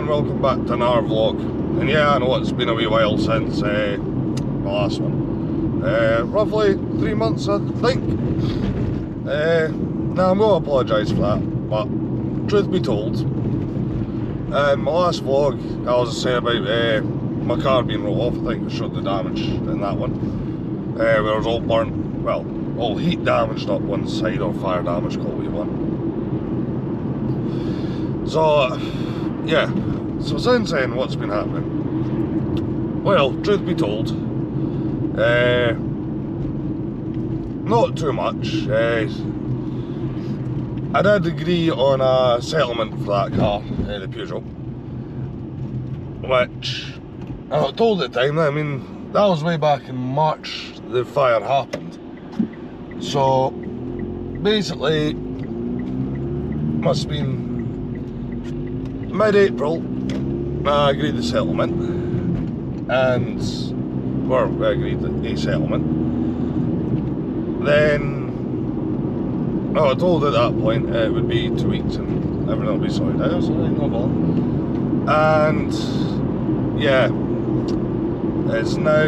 and welcome back to another vlog. And yeah, I know it's been a wee while since the last one. Roughly 3 months, I think. Now I'm going to apologise for that, but truth be told, in my last vlog I was saying about my car being wrote off. I think I showed the damage in that one, where it was all burnt, well, all heat damaged up one side, or fire damage, call it one. So yeah, so since then what's been happening? Well, truth be told, not too much. I did agree on a settlement for that car, the Peugeot, which I got told at the time. I mean, that was way back in March the fire happened. So basically, must have been mid-April, I agreed the settlement, and we agreed a settlement. Then I was told at that point it would be 2 weeks and everything will be sorted out, so no bother. And yeah, it's now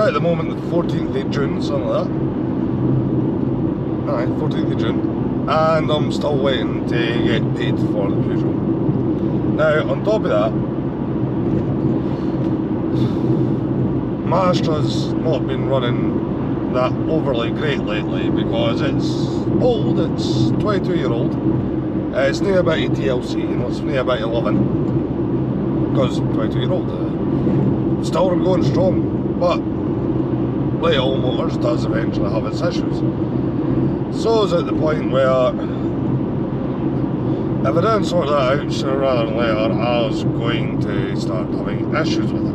at the moment the 14th of June, something like that. Alright, 14th of June. And I'm still waiting to get paid for the Peugeot. Now, on top of that, my Astra's not been running that overly great lately because it's old, it's 22-year-old, it's near about a TLC, you know, it's near about 11, because 22-year-old, still I'm going strong, but like all motors does eventually have its issues. So it's at the point where if I didn't sort that out sooner rather than later, I was going to start having issues with it.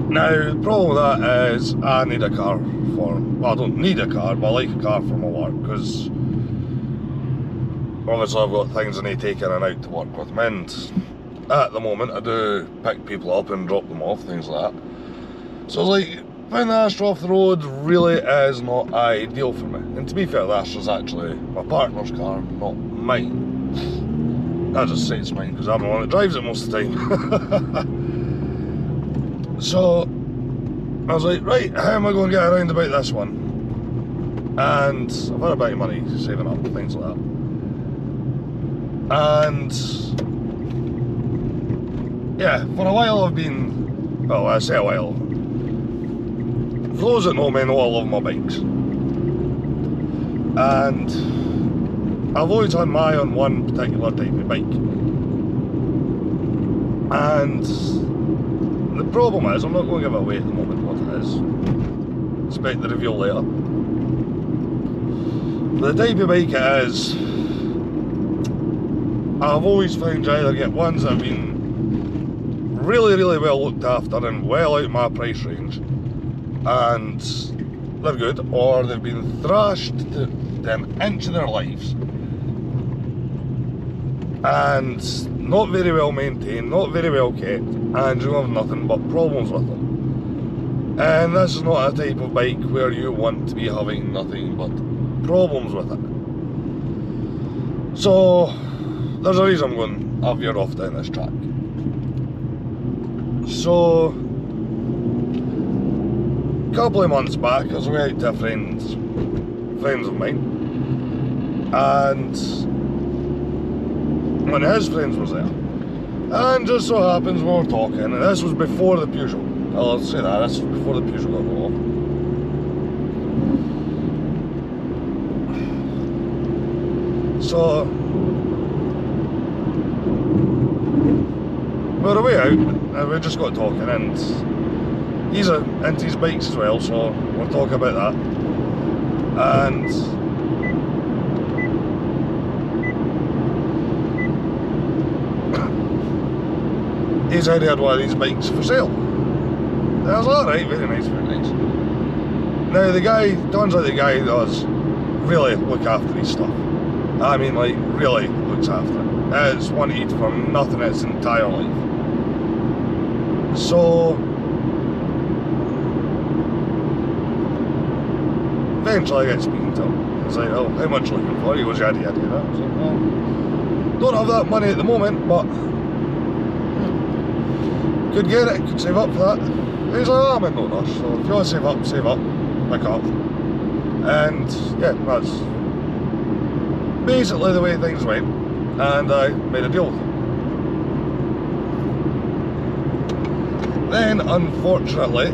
Now, the problem with that is I need a car for, well, I don't need a car, but I like a car for my work, because obviously I've got things I need taken in and out to work with, and at the moment I do pick people up and drop them off, things like that. So it's like, putting the Astra off the road really is not ideal for me. And to be fair, the Astra's actually my partner's car, not mine. I just say it's mine because I'm the one that drives it most of the time. So I was like, right, how am I going to get around about this one? And I've had a bit of money saving up, things like that. And yeah, for a while I've been, well, I say a while, for those that know me know I love my bikes. And I've always had my eye on one particular type of bike. And the problem is, I'm not going to give away at the moment what it is. Expect the reveal later. The type of bike it is, I've always found you either get ones that have been really, really well looked after and well out of my price range, and they're good, or they've been thrashed to an inch of their lives and not very well maintained, not very well kept, and you have nothing but problems with them. And this is not a type of bike where you want to be having nothing but problems with it. So there's a reason I'm going to veer off down this track. So a couple of months back, I was away out to friends of mine, and one of his friends was there, and just so happens we were talking, and this was before the Peugeot. I'll say that, this was before the Peugeot got rolled off. So we were away out, and we just got talking, and he's into his bikes as well, so we'll talk about that. And he said he had one of these bikes for sale. And I was like, alright, very nice, very nice. Now the guy, turns out the guy does really look after his stuff. I mean, like, really looks after it. It's one to eat for nothing its entire life. So eventually I get speaking to him. It's like, oh, how much looking for? He goes, yada yada yada. I was like, well, don't have that money at the moment, but could get it, could save up for that. And he's like, oh, I'm in no rush, so if you want to save up, pick up. And yeah, that's basically the way things went, and I made a deal with him. Then, unfortunately,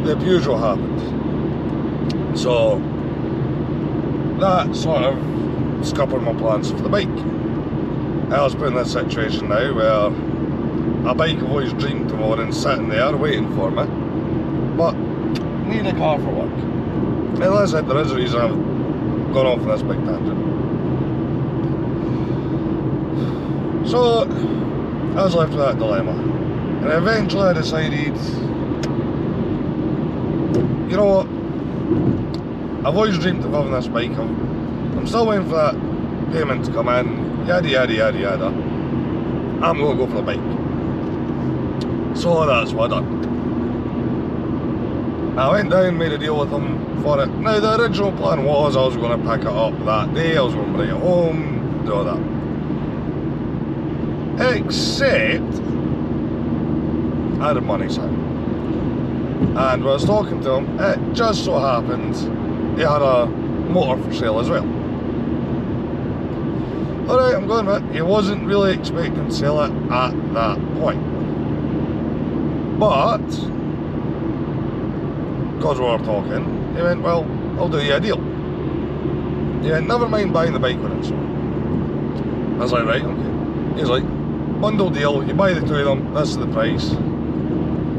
the usual happened. So that sort of scuppered my plans for the bike. I was put in this situation now where a bike I've always dreamed of owning sitting there waiting for me, but need a car for work. And as I said, there is a reason I've gone off on this big tangent. So I was left with that dilemma, and eventually I decided, you know what, I've always dreamed of having this bike. I'm still waiting for that payment to come in, yada yada yada yada. I'm going to go for the bike. So that's what I done. I went down, made a deal with him for it. Now the original plan was I was going to pick it up that day, I was going to bring it home, do all that. Except I had a money sign. And when I was talking to him, it just so happened he had a motor for sale as well. Alright, I'm going with it. He wasn't really expecting to sell it at that point. But, because we were talking, he went, well, I'll do you a deal. He went, never mind buying the bike when it's sold. I was like, right, okay. He's like, bundle deal, you buy the two of them, this is the price.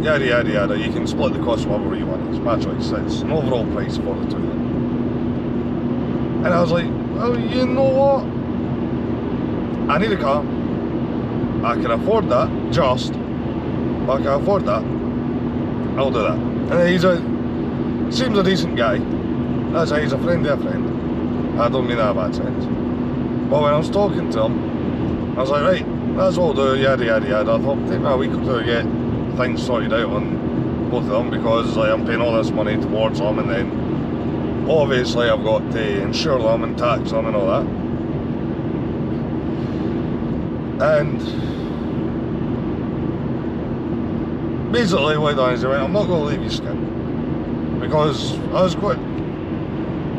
Yada yada yada, you can split the cost however you want, it's my choice, it's an overall price for the two of them. And I was like, well, you know what? I need a car, I can afford that, just, but I can afford that, I'll do that. And seems a decent guy, that's how he's a friend of a friend. I don't mean that in a bad sense. But when I was talking to him, I was like, right, that's what I'll do, yada yada yada. I thought, take me a week or two to get things sorted out on both of them, because like, I'm paying all this money towards them, and then obviously I've got to insure them and tax them and all that. And basically what I done is I went, I'm not going to leave you skin, because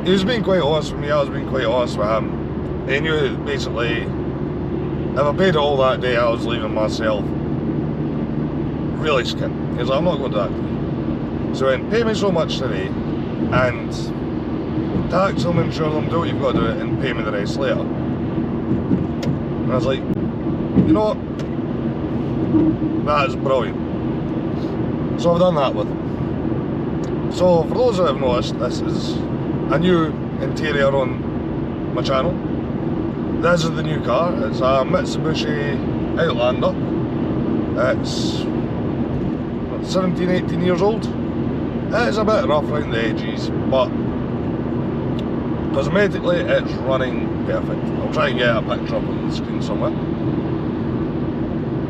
he was being quite honest with me, I was being quite honest with him. He knew basically if I paid it all that day I was leaving myself really skin. He was like, I'm not going to do that today. So he went, pay me so much today and tax them, insure them, do what you've got to do it, and pay me the rest later. And I was like, you know what, that is brilliant. So I've done that with him. So for those that have noticed, this is a new interior on my channel. This is the new car, it's a Mitsubishi Outlander. It's 17, 18 years old. It's a bit rough around the edges, but cosmetically it's running perfect. I'll try and get a picture up on the screen somewhere.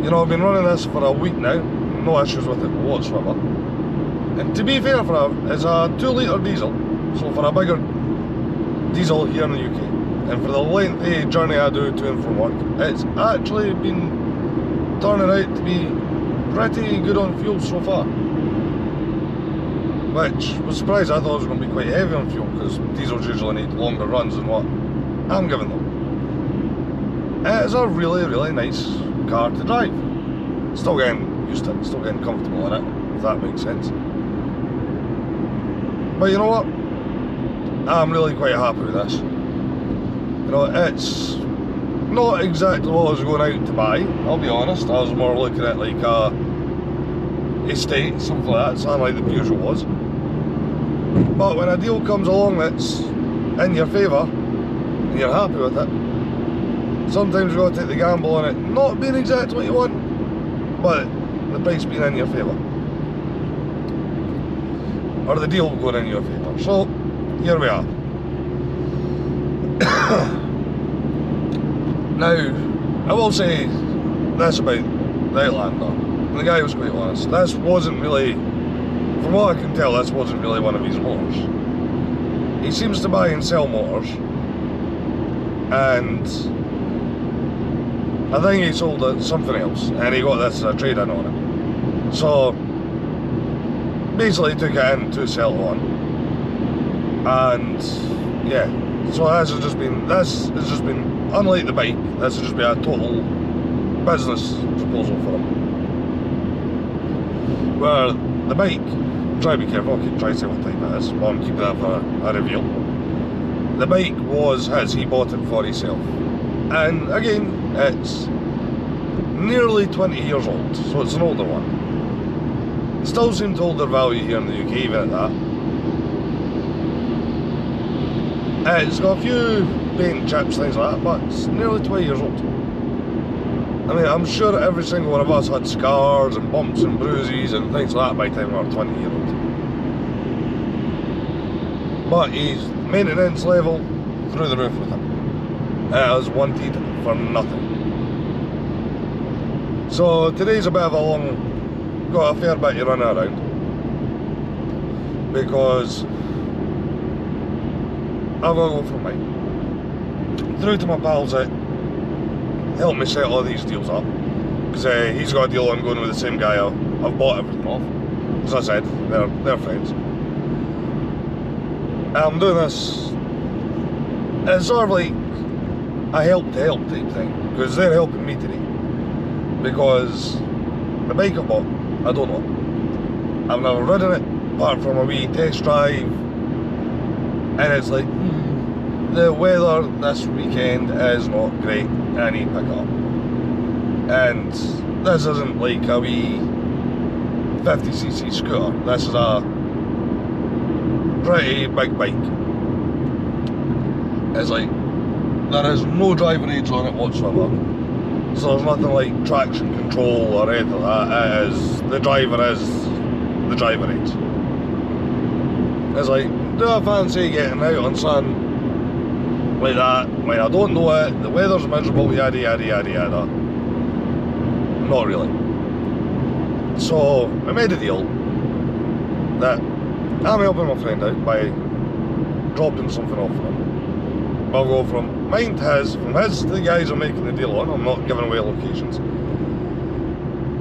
You know, I've been running this for a week now, no issues with it whatsoever. And to be fair for it, it's a 2 litre diesel, so for a bigger diesel here in the UK, and for the lengthy journey I do to and from work, it's actually been turning out to be pretty good on fuel so far. Which was surprised, I thought it was going to be quite heavy on fuel, because diesels usually need longer runs than what I'm giving them. It's a really, really nice car to drive. Still getting used to it, still getting comfortable in it, if that makes sense. But you know what? I'm really quite happy with this. You know, it's not exactly what I was going out to buy, I'll be honest. I was more looking at like a estate, something like that, something like the Peugeot was. But when a deal comes along that's in your favour, and you're happy with it, sometimes you've got to take the gamble on it not being exactly what you want, but the price being in your favour. Or the deal going in your favour. So, here we are. Now, I will say this about the Outlander, and the guy was quite honest, this wasn't really, from what I can tell, this wasn't really one of his motors. he seems to buy and sell motors, and I think he sold it something else, and he got this trade-in on it. So basically took it in to sell it on, and yeah. So this has just been unlike the bike. This has just been a total business proposal for him. Where the bike, try to be careful, I'll keep trying to say what type it is, but I'm keeping that for a reveal. The bike was his, he bought it for himself. And again, it's nearly 20 years old, so it's an older one. Still seem to hold their value here in the UK, even at that. It's got a few paint chips, things like that, but it's nearly 20 years old. I mean, I'm sure every single one of us had scars and bumps and bruises and things like that by the time we were 20 years old. But his maintenance level through the roof with him. It is wanted for nothing. So today's a bit of a long, got a fair bit to run around, because I've got to go from mine through to my pals that help me set all these deals up, because he's got a deal on going with the same guy I've bought everything off. As I said, they're friends. I'm doing this, it's sort of like a help to help type thing, because they're helping me today. Because the bike I bought, I don't know. I've never ridden it, apart from a wee test drive, and it's like, the weather this weekend is not great, I need to pick up. And this isn't like a wee 50cc scooter, this is a pretty big bike. It's like, there is no driving aids on it whatsoever. So there's nothing like traction control or anything like that. It is, the driver is the driver aids. It's like, do I fancy getting out on sun like that when I don't know it, the weather's miserable, yada yada yada yada? Not really. So I made a deal that I'm helping my friend out by dropping something off for him. I'll go from mine to his, from his to the guys I'm making the deal on, I'm not giving away locations,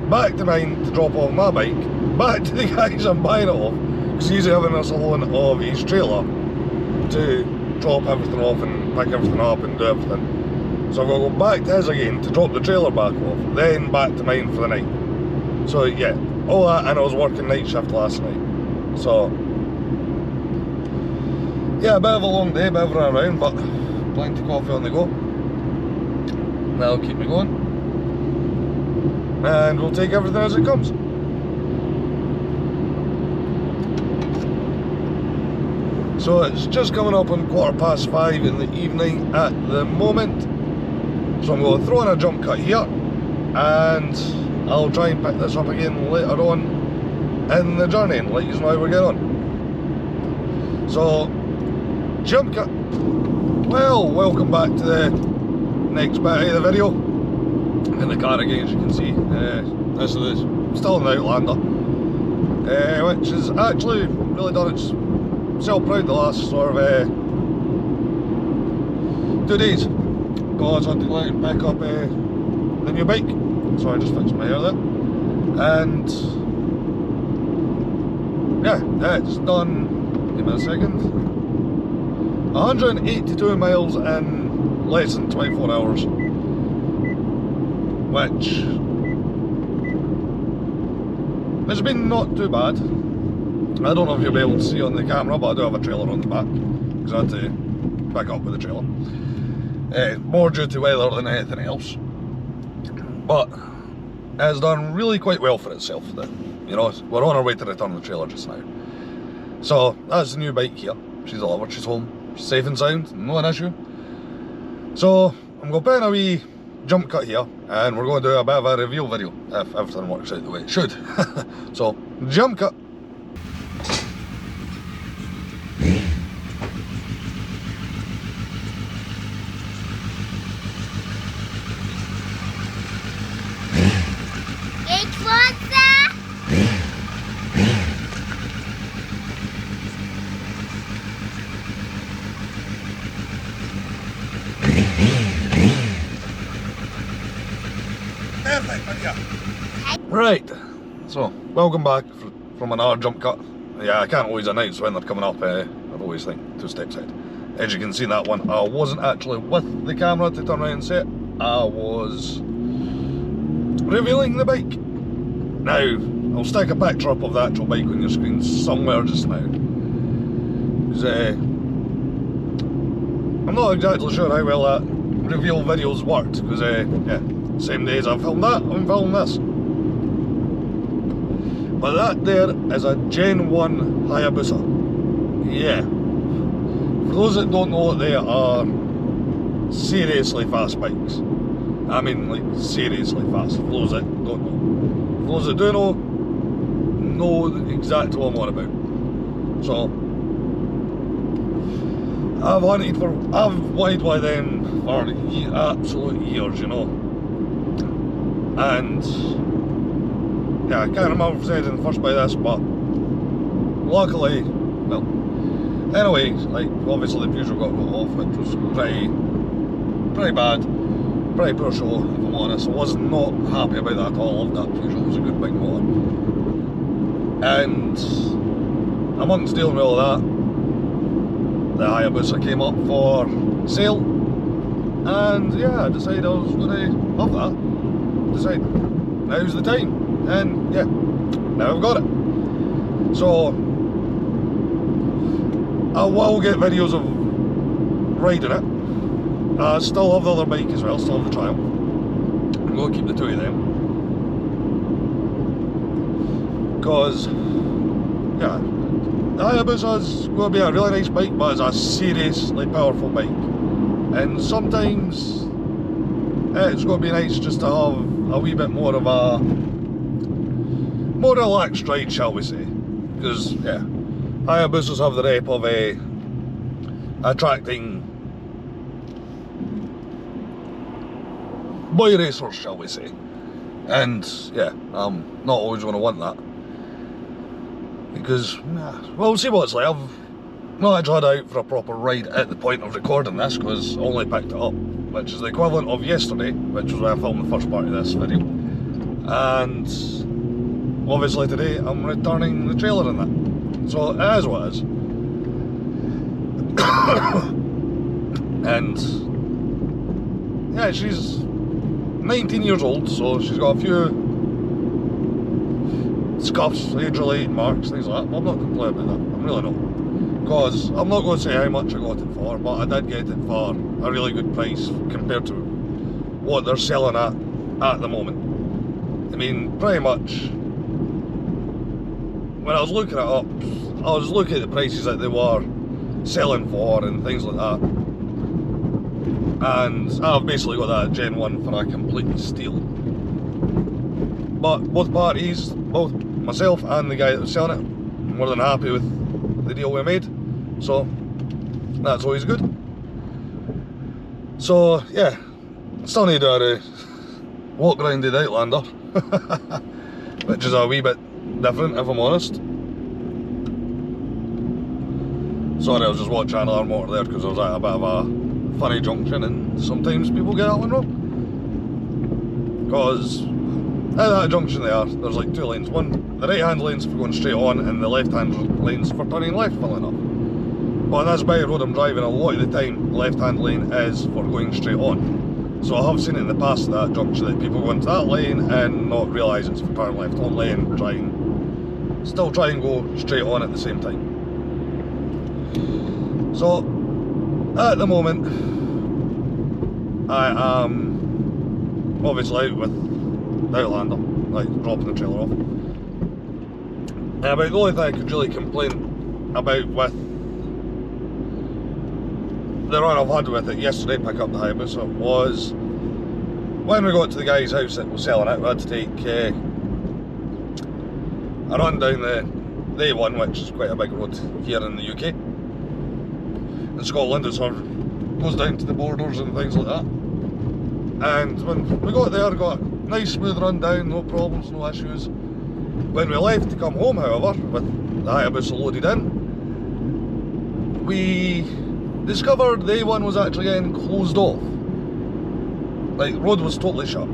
back to mine to drop off my bike, back to the guys I'm buying it off, because he's having us a loan of his trailer to drop everything off and pick everything up and do everything. So I've got to go back to his again to drop the trailer back off, then back to mine for the night. So yeah, all that, and I was working night shift last night. So yeah, a bit of a long day, a bit of a run around, but plenty of coffee on the go. That'll keep me going. And we'll take everything as it comes. So it's just coming up on 5:15 in the evening at the moment. So I'm going to throw in a jump cut here, and I'll try and pick this up again later on in the journey and let you know how we're getting on. So, jump cut. Well, welcome back to the next bit of the video. In the car again, as you can see. This is still an Outlander, which has actually really done its self proud the last sort of 2 days. Because I had to go out and pick up the new bike. So I just fixed my hair there. And yeah, it's done, give me a second, 182 miles in less than 24 hours. Which has been not too bad. I don't know if you'll be able to see on the camera, but I do have a trailer on the back, because I had to pick up with the trailer. More due to weather than anything else. But it's done really quite well for itself. That, you know, we're on our way to return the trailer just now. So that's the new bike here. She's delivered, she's home, she's safe and sound, no an issue. So I'm going to put in a wee jump cut here, and we're going to do a bit of a reveal video if everything works out the way it should. So jump cut. Yeah. Right, so welcome back from another jump cut. Yeah, I can't always announce when they're coming up. I always think 2 steps ahead. As you can see in that one, I wasn't actually with the camera to turn around and set. I was revealing the bike. Now, I'll stick a picture up of the actual bike on your screen somewhere just now. I'm not exactly sure how well that reveal videos worked, because yeah, same day as I filmed that, I'm filming this. But that there is a Gen 1 Hayabusa. Yeah. For those that don't know, they are seriously fast bikes. I mean, like, seriously fast. For those that don't know. For those that do know exactly what I'm on about. So, I've wanted with them for absolute years, you know. And yeah, I can't remember if I said in the first bit of this, but luckily, well, anyway, like, obviously the Peugeot got cut off, which was pretty bad, pretty poor show, if I'm honest. I was not happy about that at all. I loved that Peugeot, it was a good big motor. And amongst dealing with all that, the Hayabusa came up for sale, and yeah, I decided I was going to have that. Decided now's the time, and yeah, now I've got it. So I will get videos of riding it. I still have the other bike as well, still have the Triumph. I'm going to keep the 2 of them, because yeah, the Hayabusa is going to be a really nice bike, but it's a seriously powerful bike. And sometimes it's going to be nice just to have a wee bit more of a more relaxed ride, shall we say. Because, yeah, Hayabusas have the rep of attracting boy racers, shall we say. And, yeah, I'm not always going to want that. Because, well, we'll see what it's like. I've not actually had it out for a proper ride at the point of recording this, because I only picked it up, which is the equivalent of yesterday, which was where I filmed the first part of this video. And obviously today I'm returning the trailer in that. So it is what it is. And yeah, she's 19 years old, so she's got a few scuffs, age-related marks, things like that. But I'm not complaining about that, I'm really not. Because I'm not going to say how much I got it for, but I did get it for a really good price compared to what they're selling at the moment. I mean, pretty much, when I was looking it up, I was looking at the prices that they were selling for and things like that. And I've basically got that Gen 1 for a complete steal. But both parties, both myself and the guy that was selling it, more than happy with the deal we made. So that's always good. So yeah, still need to walk around the Outlander, which is a wee bit different, if I'm honest. Sorry, I was just watching another motor there because I was at a bit of a funny junction, and sometimes people get that one wrong. Because at that junction there's like 2 lanes. One, the right hand lane's for going straight on, and the left hand lane's for turning left, funnily enough. But on this by road I'm driving, a lot of the time the left hand lane is for going straight on. So I have seen it in the past at that junction that people go into that lane and not realise it's for turn left only, and still try and go straight on at the same time. So at the moment I am obviously out with the Outlander, like dropping the trailer off. And about the only thing I could really complain about with the run I've had with it yesterday, pick up the Hayabusa, was when we got to the guy's house that was selling it, we had to take a run down the A1, which is quite a big road here in the UK. In Scotland it sort of goes down to the borders and things like that. And when we got there, got a nice smooth run down, no problems, no issues. When we left to come home, however, with the Hayabusa loaded in, we discovered the A1 was actually getting closed off. Like, the road was totally shut.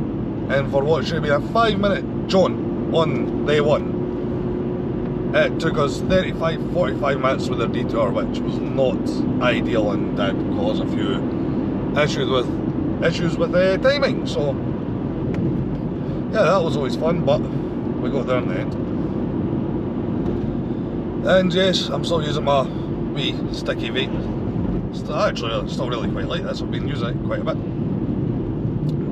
and for what should be a 5-minute jaunt on day one, it took us 45 minutes with a detour, which was not ideal and did cause a few issues with timing. So yeah, that was always fun, but we got there in the end. And yes, I'm still using my wee sticky vape. Actually, still really quite like this. I've been using it quite a bit.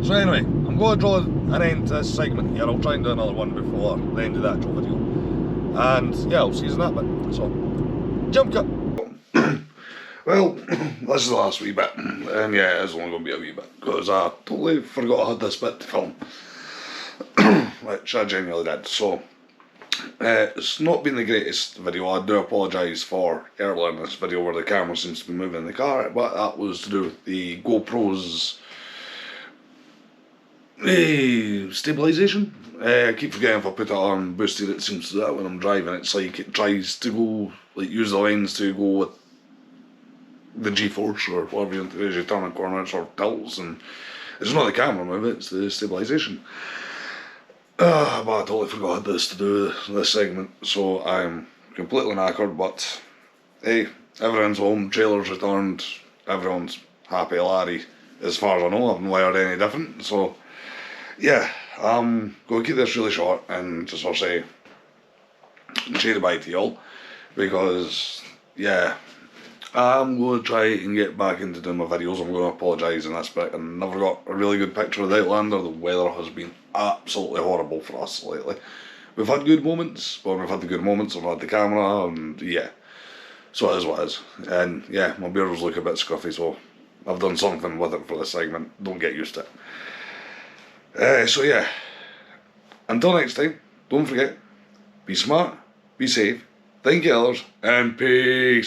So anyway, I'm going to draw an end to this segment here. I'll try and do another one before the end of the actual video. And yeah, I'll see you in that bit. So, jump cut. Well, this is the last wee bit. And yeah, it is only going to be a wee bit. Because I totally forgot I had this bit to film. Which I genuinely did. So, it's not been the greatest video. I do apologise for earlier in this video where the camera seems to be moving in the car. But that was to do with the GoPro's stabilisation. I keep forgetting if I put it on boosted, it seems to do that when I'm driving. It's like it tries to go, like use the lens to go with the G-force or whatever you want to do as you turn a corner, it sort of tilts, and it's not the camera movement, it's the stabilisation. But I totally forgot this to do this segment, so I'm completely knackered, but hey, everyone's home, trailer's returned, everyone's happy Larry, as far as I know. I haven't wired any different, so yeah, I'm going to keep this really short and just sort of say say goodbye to y'all, because yeah, I'm going to try and get back into doing my videos. I'm going to apologise in this bit. I never got a really good picture of the Outlander. The weather has been absolutely horrible for us lately. We've had good moments, but we've had the good moments, I've had the camera, and yeah, so it is what it is. And yeah, my beard was looking a bit scruffy, so I've done something with it for this segment. Don't get used to it. So yeah, until next time, don't forget, be smart, be safe, think of others, and peace.